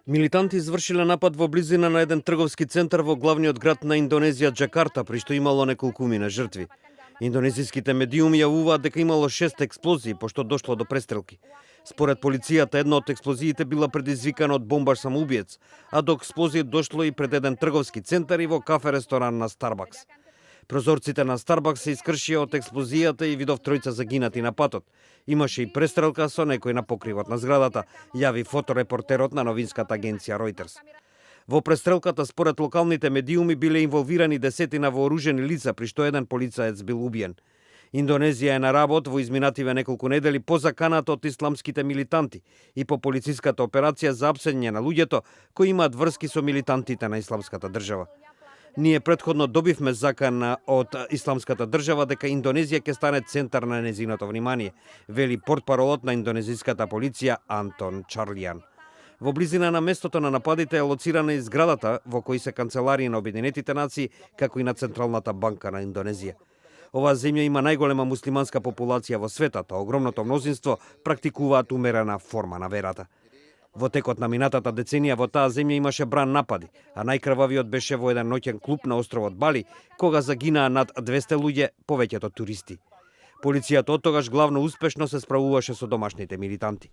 Милитанти извршиле напад во близина на еден трговски центар во главниот град на Индонезија, Џакарта, при што имало неколкумина жртви. Индонезиските медиуми јавуваат дека имало 6 експлозии, пошто дошло до престрелки. Според полицијата, една од експлозиите била предизвикана од бомбар самоубиец, а до експлозија дошло и пред еден трговски центар и во кафе-ресторан на Старбакс. Прозорците на Старбакс се искршија од експлозијата и видов тројца загинати на патот. Имаше и престрелка со некој на покривот на зградата, јави фоторепортерот на новинската агенција Reuters. Во престрелката, според локалните медиуми, биле инволвирани десетина вооружени лица, при што еден полицаец бил убиен. Индонезија е на работ во изминативе неколку недели по заканата од исламските милитанти и по полициската операција за апсење на луѓето кои имаат врски со милитантите на Исламската држава. Ние претходно добивме закана од Исламската држава дека Индонезија ќе стане центар на незиното внимание, вели портпаролот на индонезиската полиција Антон Чарлијан. Во близина на местото на нападите е лоцирана и зградата во кои се канцеларии на Обединетите нации, како и на Централната банка на Индонезија. Оваа земја има најголема муслиманска популација во светот, а огромното мнозинство практикуваат умерена форма на верата. Во текот на минатата деценија во таа земја имаше бран напади, а најкрвавиот беше во еден ноќен клуб на островот Бали, кога загинаа над 200 луѓе, повеќето туристи. Полицијата оттогаш главно успешно се справуваше со домашните милитанти.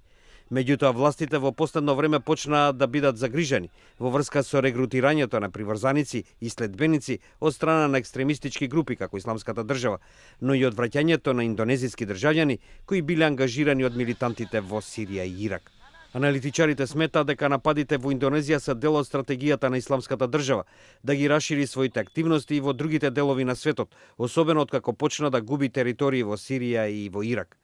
Меѓутоа, властите во последно време почнаа да бидат загрижени во врска со регрутирањето на приврзаници и следбеници од страна на екстремистички групи како Исламската држава, но и од враќањето на индонезиски државјани кои биле ангажирани од милитантите во Сирија и Ирак. Аналитичарите сметаат дека нападите во Индонезија се дел од стратегијата на Исламската држава да ги расшири своите активности и во другите делови на светот, особено откако почна да губи територии во Сирија и во Ирак.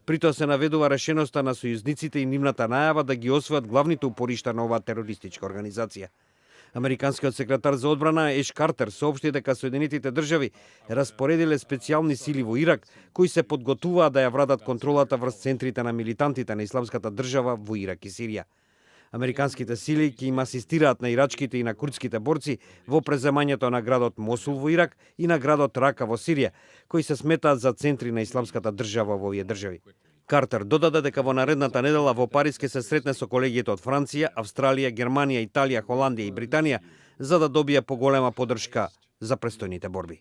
Притоа се наведува решеноста на сојузниците и нивната најава да ги освојат главните упоришта на оваа терористичка организација. Американскиот секретар за одбрана Еш Картер соопшти дека Соединетите држави распоредиле специјални сили во Ирак кои се подготвуваат да ја вратат контролата врз центрите на милитантите на Исламската држава во Ирак и Сирија. Американските сили ќе им асистираат на ирачките и на курдските борци во преземањето на градот Мосул во Ирак и на градот Рака во Сирија, кои се сметаат за центри на Исламската држава во овие држави. Картер додаде дека во наредната недела во Париз ќе се сретне со колегиите од Франција, Австралија, Германија, Италија, Холандија и Британија за да добие поголема поддршка за престојните борби.